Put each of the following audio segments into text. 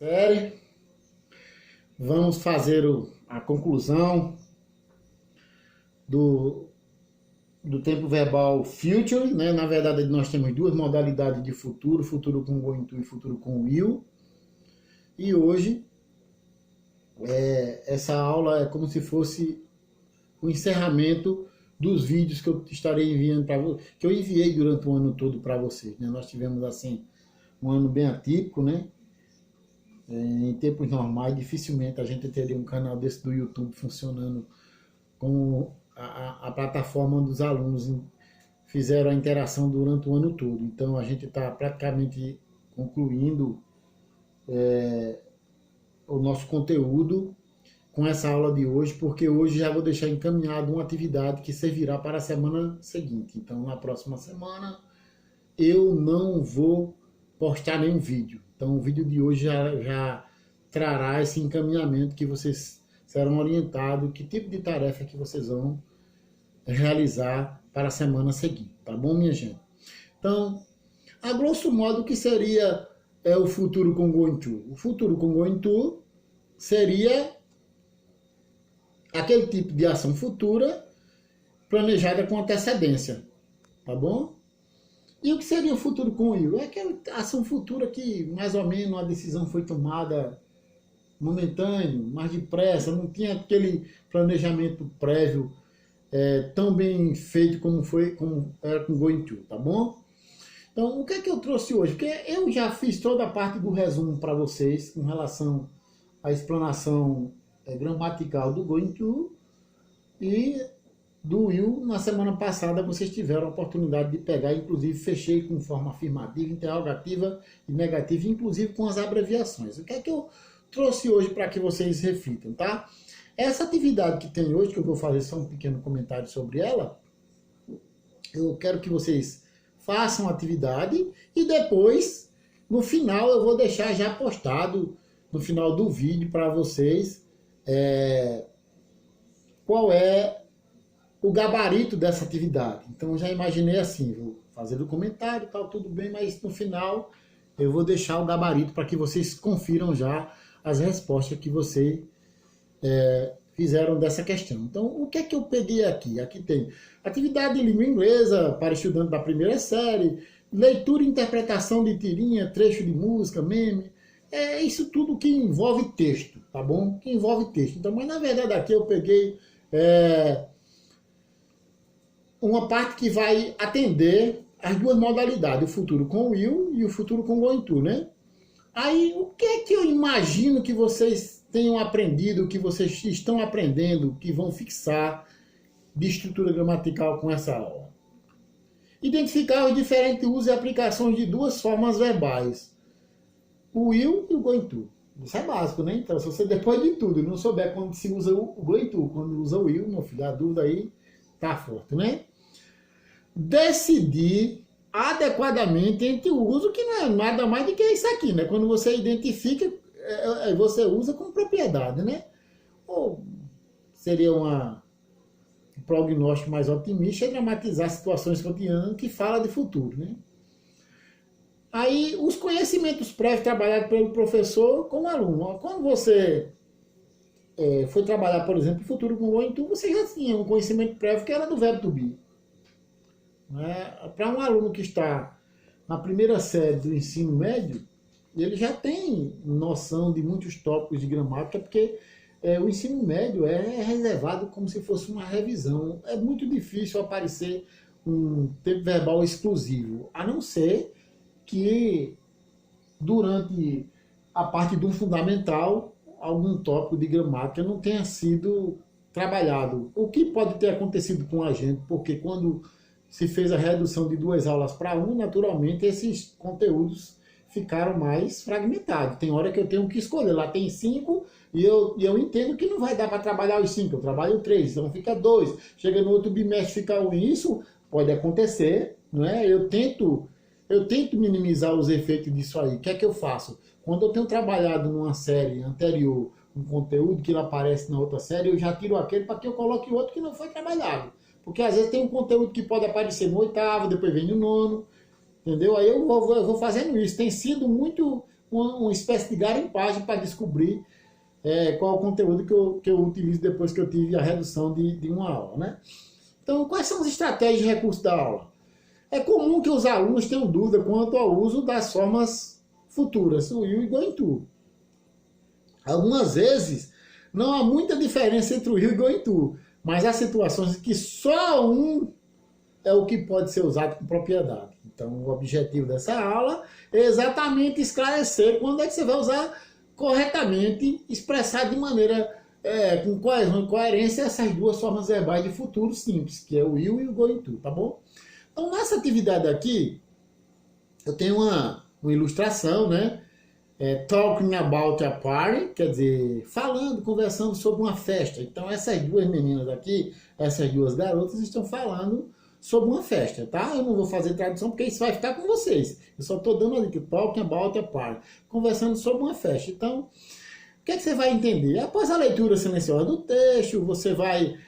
Série. Vamos fazer a conclusão do, do tempo verbal future, né? Na verdade, nós temos duas modalidades de futuro, futuro com going to e futuro com will. E hoje, essa aula é como se fosse o encerramento dos vídeos que eu estarei enviando para vocês, que eu enviei durante o ano todo para vocês, né? Nós tivemos, assim, um ano bem atípico, né? Em tempos normais, dificilmente a gente teria um canal desse do YouTube funcionando como a plataforma onde os alunos fizeram a interação durante o ano todo. Então a gente está praticamente concluindo o nosso conteúdo com essa aula de hoje, porque hoje já vou deixar encaminhado uma atividade que servirá para a semana seguinte. Então na próxima semana eu não vou postar nenhum vídeo. Então o vídeo de hoje já trará esse encaminhamento que vocês serão orientados, que tipo de tarefa que vocês vão realizar para a semana seguinte, tá bom, minha gente? Então, a grosso modo, o que seria o futuro com going to? O futuro com going to seria aquele tipo de ação futura planejada com antecedência, tá bom? E o que seria o futuro com o will? É aquela ação futura que mais ou menos a decisão foi tomada momentâneo, mais depressa, não tinha aquele planejamento prévio tão bem feito como era com going to, tá bom? Então, o que é que eu trouxe hoje? Porque eu já fiz toda a parte do resumo para vocês com relação à explanação gramatical do going to e do will. Na semana passada vocês tiveram a oportunidade de pegar, inclusive fechei com forma afirmativa, interrogativa e negativa, inclusive com as abreviações. O que é que eu trouxe hoje para que vocês reflitam, tá? Essa atividade que tem hoje, que eu vou fazer só um pequeno comentário sobre ela, eu quero que vocês façam a atividade e depois, no final, eu vou deixar já postado no final do vídeo para vocês qual é o gabarito dessa atividade. Então já imaginei assim, vou fazer o comentário e tal, tudo bem, mas no final eu vou deixar o gabarito para que vocês confiram já as respostas que vocês fizeram dessa questão. Então, o que é que eu peguei aqui? Aqui tem atividade de língua inglesa para estudante da primeira série, leitura e interpretação de tirinha, trecho de música, meme, isso tudo que envolve texto, tá bom? Que envolve texto. Então, mas na verdade aqui eu peguei uma parte que vai atender as duas modalidades, o futuro com will e o futuro com going to, né? Aí, o que é que eu imagino que vocês tenham aprendido, que vocês estão aprendendo, que vão fixar de estrutura gramatical com essa aula? Identificar os diferentes usos e aplicações de duas formas verbais, o will e o going to. Isso é básico, né? Então, se você, depois de tudo, não souber quando se usa o going to, quando usa o will, meu filho, a dúvida aí tá forte, né? Decidir adequadamente entre o uso, que não é nada mais do que isso aqui, né? Quando você identifica, você usa com propriedade, né? Ou seria um prognóstico mais otimista, dramatizar situações cotidianas que fala de futuro, né? Aí, os conhecimentos prévios trabalhados pelo professor com o aluno. Quando você foi trabalhar, por exemplo, o futuro com o going to, você já tinha um conhecimento prévio que era do verbo to be. Para um aluno que está na primeira série do ensino médio, ele já tem noção de muitos tópicos de gramática, porque o ensino médio é reservado como se fosse uma revisão. É muito difícil aparecer um tempo verbal exclusivo, a não ser que durante a parte do fundamental algum tópico de gramática não tenha sido trabalhado. O que pode ter acontecido com a gente, porque quando se fez a redução de 2 aulas para 1, naturalmente esses conteúdos ficaram mais fragmentados. Tem hora que eu tenho que escolher, lá tem 5 e eu entendo que não vai dar para trabalhar os 5, eu trabalho 3, então fica 2. Chega no outro bimestre, fica 1. Isso pode acontecer, não é? Eu tento minimizar os efeitos disso aí. O que é que eu faço? Quando eu tenho trabalhado numa série anterior um conteúdo que ele aparece na outra série, eu já tiro aquele para que eu coloque outro que não foi trabalhado. Porque às vezes tem um conteúdo que pode aparecer no 8º, depois vem no 9º, entendeu? Aí eu vou fazendo isso. Tem sido muito uma espécie de garimpagem para descobrir qual é o conteúdo que eu utilizo depois que eu tive a redução de uma aula, né? Então, quais são as estratégias de recurso da aula? É comum que os alunos tenham dúvida quanto ao uso das formas futuras, o will e going to. Algumas vezes, não há muita diferença entre o will e going to, mas há situações em que só um é o que pode ser usado com propriedade. Então, o objetivo dessa aula é exatamente esclarecer quando é que você vai usar corretamente, expressar de maneira com coesão e coerência essas duas formas verbais de futuro simples, que é o will e o going to, tá bom? Então, nessa atividade aqui, eu tenho uma ilustração, né? Talking about a party, quer dizer, falando, conversando sobre uma festa. Então, essas duas meninas aqui, essas duas garotas, estão falando sobre uma festa, tá? Eu não vou fazer tradução porque isso vai ficar com vocês. Eu só estou dando ali que talking about a party, conversando sobre uma festa. Então, o que você vai entender? Após a leitura silenciosa do texto, você vai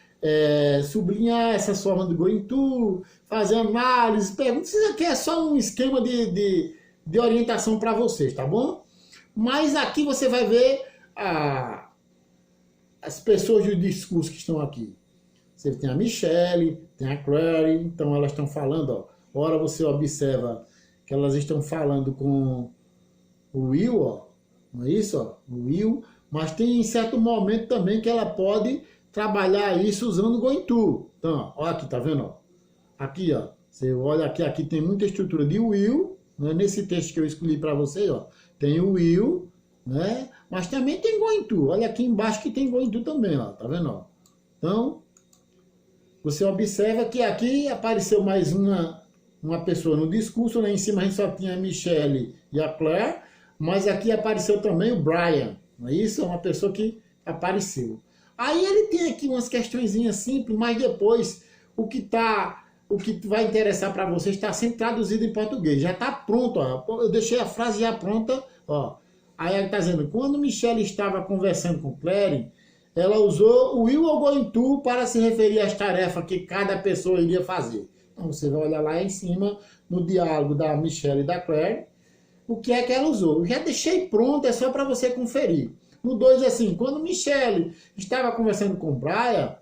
sublinhar essas formas do going to, fazer análise, perguntas. Isso aqui é só um esquema de orientação para vocês, tá bom? Mas aqui você vai ver as pessoas do discurso que estão aqui. Você tem a Michelle, tem a Clary, então elas estão falando, ó. Ora você observa que elas estão falando com o Will, ó. Não é isso, ó? O Will, mas tem em certo momento também que ela pode trabalhar isso usando o going to. Então, ó, aqui, tá vendo, ó? Aqui, ó. Você olha aqui tem muita estrutura de will, né? Nesse texto que eu escolhi para você, ó. Tem o will, né? Mas também tem going to. Olha aqui embaixo que tem going to também, ó. Tá vendo, ó? Então, você observa que aqui apareceu mais uma pessoa no discurso. Lá em cima a gente só tinha a Michelle e a Claire. Mas aqui apareceu também o Brian. Não é isso? É uma pessoa que apareceu. Aí ele tem aqui umas questõezinhas simples, mas depois o que vai interessar para vocês está sendo traduzido em português. Já está pronto, ó. Eu deixei a frase já pronta, ó. Aí ele está dizendo, quando Michelle estava conversando com Claire, ela usou o will ou going to para se referir às tarefas que cada pessoa iria fazer. Então você vai olhar lá em cima, no diálogo da Michelle e da Claire, o que é que ela usou. Eu já deixei pronto, é só para você conferir. No 2, assim, quando Michelle estava conversando com Brian,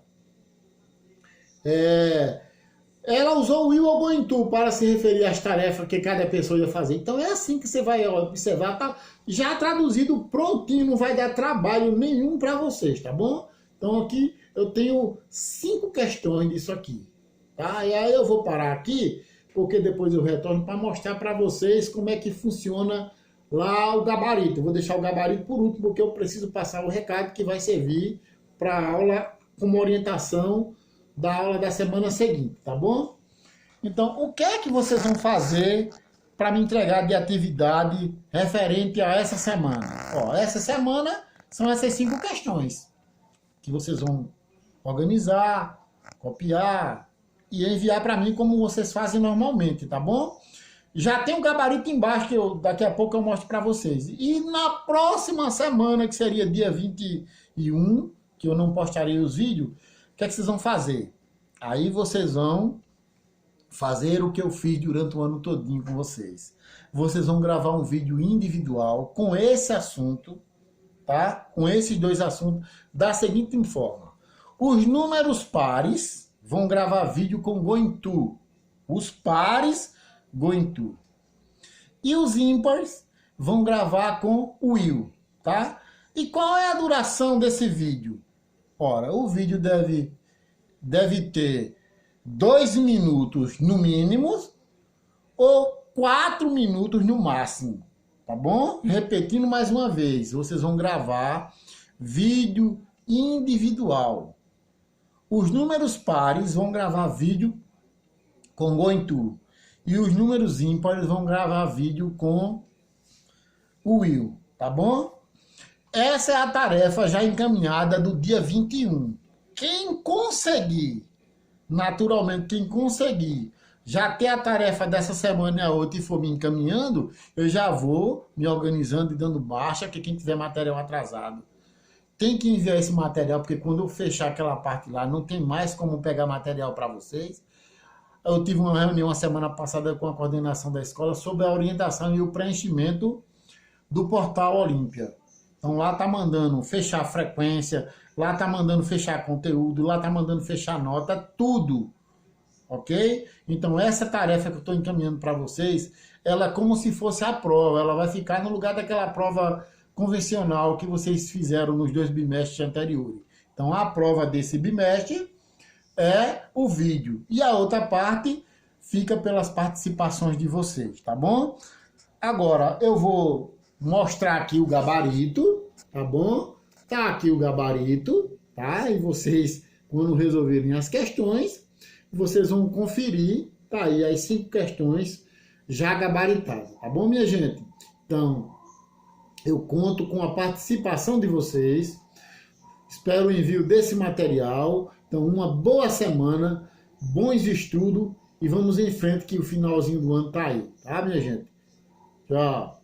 ela usou o will ou going to para se referir às tarefas que cada pessoa ia fazer. Então é assim que você vai observar, tá já traduzido prontinho, não vai dar trabalho nenhum para vocês, tá bom? Então aqui eu tenho 5 questões disso aqui, tá? E aí eu vou parar aqui, porque depois eu retorno para mostrar para vocês como é que funciona lá o gabarito. Eu vou deixar o gabarito por último, porque eu preciso passar o recado que vai servir para a aula como orientação da aula da semana seguinte, tá bom? Então, o que é que vocês vão fazer para me entregar de atividade referente a essa semana? Ó, essa semana são essas 5 questões que vocês vão organizar, copiar e enviar para mim como vocês fazem normalmente, tá bom? Já tem um gabarito embaixo que daqui a pouco eu mostro para vocês. E na próxima semana, que seria dia 21, que eu não postarei os vídeos, o que é que vocês vão fazer? Aí vocês vão fazer o que eu fiz durante o ano todinho com vocês. Vocês vão gravar um vídeo individual com esse assunto, tá? Com esses 2 assuntos, da seguinte forma. Os números pares vão gravar vídeo com going to. Os pares, going to. E os ímpares vão gravar com will, tá? E qual é a duração desse vídeo? Ora, o vídeo deve ter 2 minutos no mínimo ou 4 minutos no máximo, tá bom? Repetindo mais uma vez, vocês vão gravar vídeo individual. Os números pares vão gravar vídeo com going to. E os números ímpares vão gravar vídeo com o will, tá bom? Essa é a tarefa já encaminhada do dia 21. Quem conseguir, naturalmente, quem conseguir já ter a tarefa dessa semana e a outra e for me encaminhando, eu já vou me organizando e dando baixa, que quem tiver material atrasado tem que enviar esse material, porque quando eu fechar aquela parte lá, não tem mais como pegar material para vocês. Eu tive uma reunião a semana passada com a coordenação da escola sobre a orientação e o preenchimento do portal Olímpia. Então lá tá mandando fechar frequência, lá tá mandando fechar conteúdo, lá tá mandando fechar nota, tudo. Ok? Então essa tarefa que eu estou encaminhando para vocês, ela é como se fosse a prova, ela vai ficar no lugar daquela prova convencional que vocês fizeram nos 2 bimestres anteriores. Então a prova desse bimestre é o vídeo e a outra parte fica pelas participações de vocês, tá bom? Agora eu vou mostrar aqui o gabarito, tá bom? Tá aqui o gabarito, tá? E vocês, quando resolverem as questões, vocês vão conferir, tá aí as 5 questões já gabaritadas, tá bom, minha gente? Então, eu conto com a participação de vocês, espero o envio desse material, então uma boa semana, bons estudos e vamos em frente que o finalzinho do ano tá aí, tá, minha gente? Tchau!